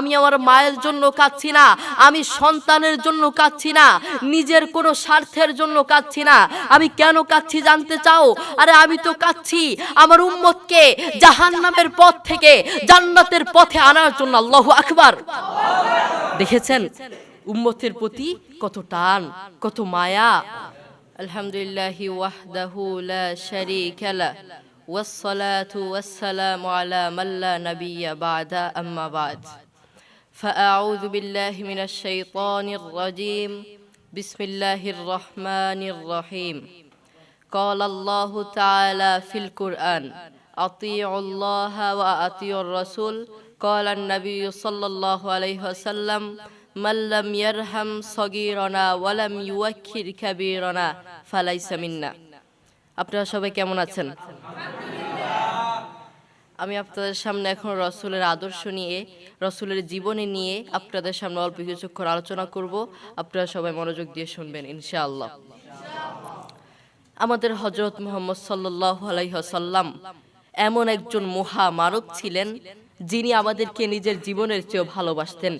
আমি আমার মায়ের জন্য কাঁদছি না, আমি সন্তানের জন্য কাঁদছি না, নিজের কোনো স্বার্থের জন্য কাঁদছি না। আমি কেন কাঁদছি জানতে চাও? আরে আমি তো কাঁদছি আমার উম্মতকে জাহান্নামের পথ থেকে জান্নাতের পথে আনার জন্য। আল্লাহু আকবার। দেখেছেন উম্মতের প্রতি কত টান, কত মায়া। আলহামদুলিল্লাহি ওয়াহদাহু লা শারীকা লা ওয়াসসালাতু ওয়াসসালামু আলা মান লা নাবিয়্যা বা'দা আম্মা বা'দ। فأعوذ بالله من الشيطان الرجيم بسم الله الرحمن الرحيم قال الله تعالى في القرآن أطيعوا الله وأطيعوا الرسول قال النبي صلى الله عليه وسلم من لم يرحم صغيرنا ولم يوقر كبيرنا فليس منا। আপনারা সবাই কেমন আছেন? আমি আপনাদের সামনে এখন রসুলের আদর্শ নিয়ে, রসুলের জীবনী নিয়ে আপনাদের সামনে অল্প কিছুক্ষণ আলোচনা করব। আপনারা সবাই মনোযোগ দিয়ে শুনবেন ইনশাআল্লাহ। আমাদের হযরত মুহাম্মদ সাল্লাল্লাহু আলাইহি ওয়াসাল্লাম এমন একজন মহামানব ছিলেন যিনি আমাদেরকে নিজের জীবনের চেয়েও ভালোবাসতেন,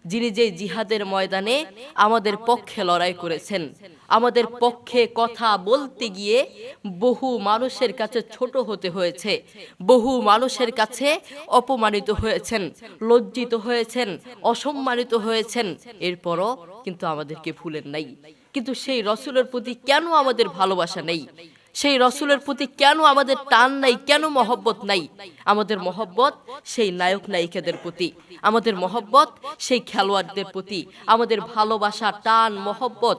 যিনি যে জিহাদের ময়দানে আমাদের পক্ষে লড়াই করেছেন, আমাদের পক্ষে কথা বলতে গিয়ে বহু মানুষের কাছে ছোট হতে হয়েছে, বহু মানুষের কাছে অপমানিত হয়েছেন, লজ্জিত হয়েছেন, অসম্মানিত হয়েছেন। এরপরও কিন্তু আমাদেরকে ভুলেন নাই। কিন্তু সেই রসুলের প্রতি কেন আমাদের ভালোবাসা নেই? সেই রসুলের প্রতি কেন আমাদের টান নাই? কেন মহব্বত নাই? আমাদের মহব্বত সেই নায়ক নায়িকাদের প্রতি, আমাদের মহব্বত সেই খেলোয়াড়দের প্রতি, আমাদের ভালোবাসা, টান, মহব্বত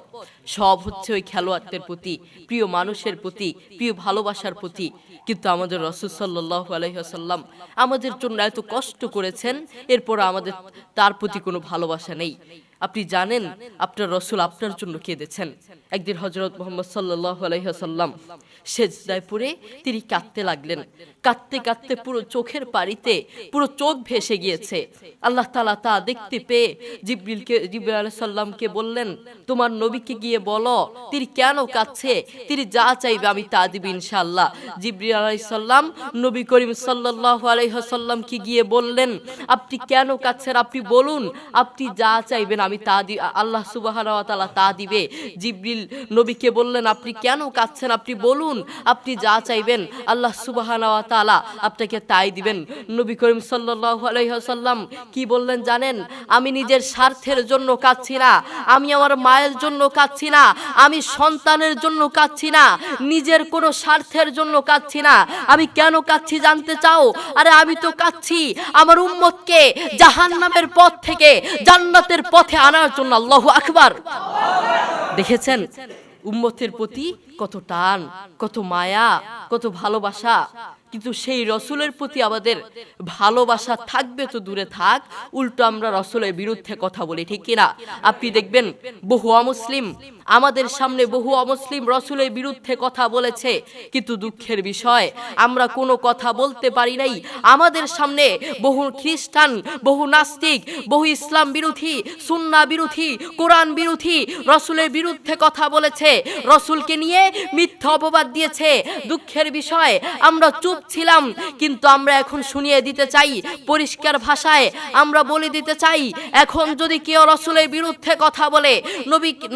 সব হচ্ছে ওই খেলোয়াড়দের প্রতি, প্রিয় মানুষের প্রতি, প্রিয় ভালোবাসার প্রতি। কিন্তু আমাদের রাসূল সাল্লাল্লাহু আলাইহি ওয়াসাল্লাম আমাদের জন্য এত কষ্ট করেছেন, এরপর আমাদের তার প্রতি কোনো ভালোবাসা নেই। আপনি জানেন আপনার রসুল আপনার জন্য কেঁদেছেন। একদিন হযরত মুহাম্মদ সাল্লাল্লাহু আলাইহি ওয়াসাল্লাম সেজদায় পড়ে তিনি কাঁদতে লাগলেন। কাঁদতে কাঁদতে পুরো চোখের পানিতে পুরো চোখ ভেসে গিয়েছে। আল্লাহ তাআলা তা দেখতে পেয়ে জিবরিল আলাইহিস সালামকে বললেন, তোমার নবীকে গিয়ে বলো তিনি কেন কাঁদছে, তিনি যা চাইবে আমি তা দিব ইনশাআল্লাহ। জিবরিল আলাইহিস সালাম নবী করিম সাল্লাল্লাহু আলাইহি ওয়াসাল্লামকে গিয়ে বললেন, আপনি কেন কাঁদছেন, আপনি বলুন, আপনি যা চাইবেন আমি তা দিব, আল্লাহ সুবহানাহু ওয়া তাআলা তা দিবে। জিবরিল নবীকে বললেন, আপনি কেন কাঁদছেন, আপনি বলুন, আপনি যা চাইবেন আল্লাহ সুবহানাহু ওয়া তাআলা আপনাকে তাই দিবেন। নবী করিম সাল্লাল্লাহু আলাইহি ওয়াসাল্লাম কি বললেন জানেন? আমি নিজের স্বার্থের জন্য কাঁদছি না, আমি আমার মায়ের জন্য কাঁদছি না, আমি সন্তানের জন্য কাঁদছি না, নিজের কোনো স্বার্থের জন্য কাঁদছি না। আমি কেন কাঁদছি জানতে চাও? আরে আমি তো কাঁদছি আমার উম্মতকে জাহান্নামের পথ থেকে জান্নাতের পথে আনার জন্য। আল্লাহু আকবার। দেখেছেন উম্মতের প্রতি কত টান, কত মায়া, কত ভালোবাসা। কিন্তু সেই রসুলের প্রতি আমাদের ভালোবাসা থাকবে তো দূরে থাক, উল্টো আমরা রসুলের বিরুদ্ধে কথা বলি, ঠিক কিনা? আপনি দেখবেন বহু অমুসলিম আমাদের সামনে, বহু অমুসলিম রসুলের বিরুদ্ধে কথা বলেছে, কিন্তু দুঃখের বিষয় আমরা কোনো কথা বলতে পারি নাই। আমাদের সামনে বহু খ্রিস্টান, বহু নাস্তিক, বহু ইসলাম বিরোধী, সুন্নাহ বিরোধী, কোরআন বিরোধী রসুলের বিরুদ্ধে কথা বলেছে, রসুলকে নিয়ে মিথ্যা অপবাদ দিয়েছে। দুঃখের বিষয় আমরা চুপ ছিলাম, কিন্তু আমরা এখন শুনিয়ে দিতে চাই পরিষ্কার ভাষায়, আমরা বলে দিতে চাই, এখন যদি কেউ রসুলের বিরুদ্ধে কথা বলে,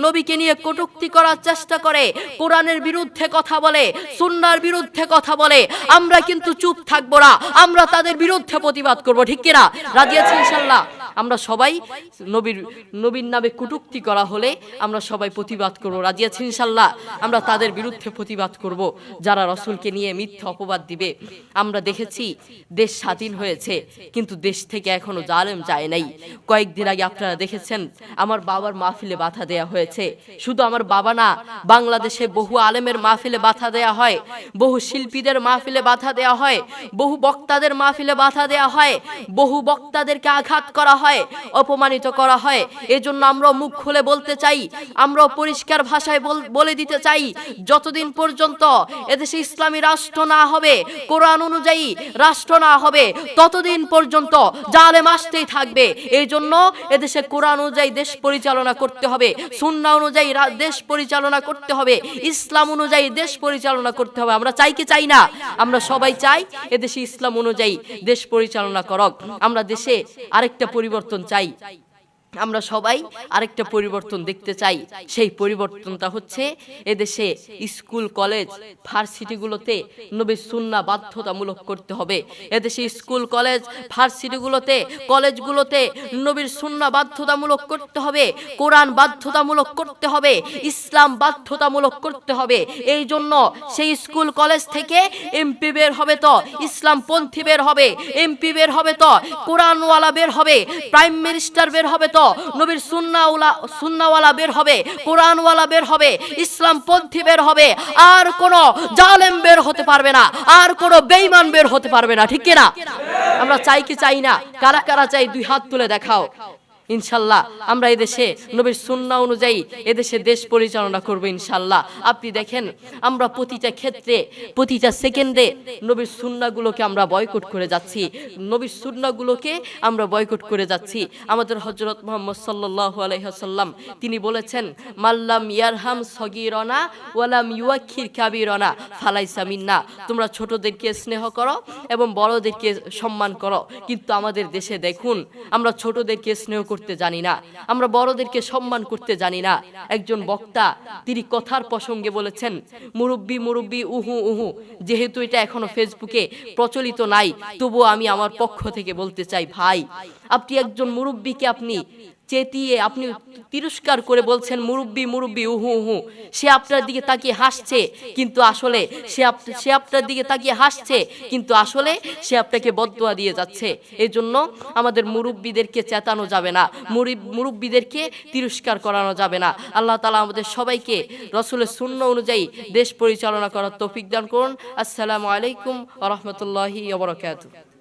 নবীকে নিয়ে কটূক্তি করার চেষ্টা করে, কোরআনের বিরুদ্ধে কথা বলে, সুন্নাহর বিরুদ্ধে কথা বলে, আমরা কিন্তু চুপ থাকবো না, আমরা তাদের বিরুদ্ধে প্রতিবাদ করব, ঠিক কিনা? রাজি আছি ইনশাআল্লাহ? আমরা সবাই নবীর নামে কটূক্তি করা হলে আমরা সবাই প্রতিবাদ করব, রাজি আছি ইনশাআল্লাহ? আমরা তাদের বিরুদ্ধে প্রতিবাদ করব যারা রসুলকে নিয়ে মিথ্যা অপবাদ দিবে। আমরা দেখেছি দেশ স্বাধীন হয়েছে, কিন্তু দেশ থেকে এখনো জালেম যায় নাই। কয়েকদিন আগে আপনারা দেখেছেন আমার বাবার মাহফিলে বাধা দেয়া হয়েছে। শুধু আমার বাবা না, বাংলাদেশে বহু আলেমের মাহফিলে বাধা দেয়া হয়, বহু শিল্পীদের মাহফিলে বাধা দেয়া হয়, বহু বক্তাদের মাহফিলে বাধা দেয়া হয়, বহু বক্তাদেরকে আঘাত করা হয়, অপমানিত করা হয়। এজন্য আমরা মুখ খুলে বলতে চাই, আমরা পরিষ্কার ভাষায় বলে দিতে চাই, যতদিন পর্যন্ত এদেশে ইসলামী রাষ্ট্র না হবে কোরআন অনুযায়ী রাষ্ট্র না হবে ততদিন পর্যন্ত জালেম আসতেই থাকবে। এই জন্য এদেশে কোরআন অনুযায়ী দেশ পরিচালনা করতে হবে, সুন্নাহ অনুযায়ী দেশ পরিচালনা করতে হবে, ইসলাম অনুযায়ী দেশ পরিচালনা করতে হবে। আমরা চাই কি চাই না? আমরা সবাই চাই এদেশে ইসলাম অনুযায়ী দেশ পরিচালনা করক। আমরা দেশে আরেকটা পরিবর্তন চাই, আমরা সবাই আরেকটা পরিবর্তন দেখতে চাই। সেই পরিবর্তনটা হচ্ছে এদেশে স্কুল কলেজ ভার্সিটিগুলোতে নবীর সুন্নাহ বাধ্যতামূলক করতে হবে। এদেশে স্কুল কলেজ ভার্সিটিগুলোতে কলেজগুলোতে নবীর সুন্নাহ বাধ্যতামূলক করতে হবে, কোরআন বাধ্যতামূলক করতে হবে, ইসলাম বাধ্যতামূলক করতে হবে। এই জন্য সেই স্কুল কলেজ থেকে এমপি বের হবে তো ইসলামপন্থী বের হবে, এমপি বের হবে তো কোরআনওয়ালা বের হবে, প্রাইম মিনিস্টার বের হবে তো নবীর সুন্নাহওয়ালা বের হবে, কোরআনওয়ালা বের হবে, ইসলামপন্থী বের হবে। আর কোন জালেম বের হতে পারবে না, আর কোন বেঈমান বের হতে পারবে না। ঠিক কি না? আমরা চাই কি চাই না? কারা কারা চাই দুই হাত তুলে দেখাও। ইনশাল্লাহ আমরা এদেশে নবীর সুন্নাহ অনুযায়ী এদেশে দেশ পরিচালনা করব ইনশাল্লাহ। আপনি দেখেন আমরা প্রতিটা ক্ষেত্রে প্রতিটা সেকেন্ডে নবীর সুন্নাহগুলোকে আমরা বয়কট করে যাচ্ছি, নবীর সুন্নাহগুলোকে আমরা বয়কট করে যাচ্ছি। আমাদের হযরত মুহাম্মদ সাল্লাল্লাহু আলাইহি ওয়াসাল্লাম তিনি বলেছেন, মাল্লাম ইয়ারহাম সগীরানা ওয়ালাম ইউয়াক্কির কাবীরানা ফালাইসা মিন্না। তোমরা ছোটদেরকে স্নেহ করো এবং বড়দেরকে সম্মান করো। কিন্তু আমাদের দেশে দেখুন আমরা ছোটদেরকে স্নেহ করতে জানি না, আমরা বড়দেরকে সম্মান করতে জানি না। একজন বক্তা তিনি কথার প্রসঙ্গে বলেছেন, মুরব্বি মুরব্বি উহু উহু। যেহেতু এটা এখনো ফেসবুকে প্রচলিত নাই, তবুও আমি আমার পক্ষ থেকে বলতে চাই, ভাই আপনি একজন মুরব্বিকে আপনি চেতিয়ে আপনি তিরস্কার করে বলছেন মুরব্বি মুরব্বি উহু উহু। সে আপনার দিকে তাকিয়ে হাসছে, কিন্তু আসলে সে আপনার দিকে তাকিয়ে হাসছে, কিন্তু আসলে সে আপনাকে বদদুয়া দিয়ে যাচ্ছে। এই জন্য আমাদের মুরব্বিদেরকে চেতানো যাবে না, মুরব্বিদেরকে তিরস্কার করানো যাবে না। আল্লাহ তাআলা আমাদের সবাইকে রাসূলের সুন্নাহ অনুযায়ী দেশ পরিচালনা করার তৌফিক দান করুন। আসসালামু আলাইকুম ওয়া রাহমাতুল্লাহি ওয়া বারাকাতুহু।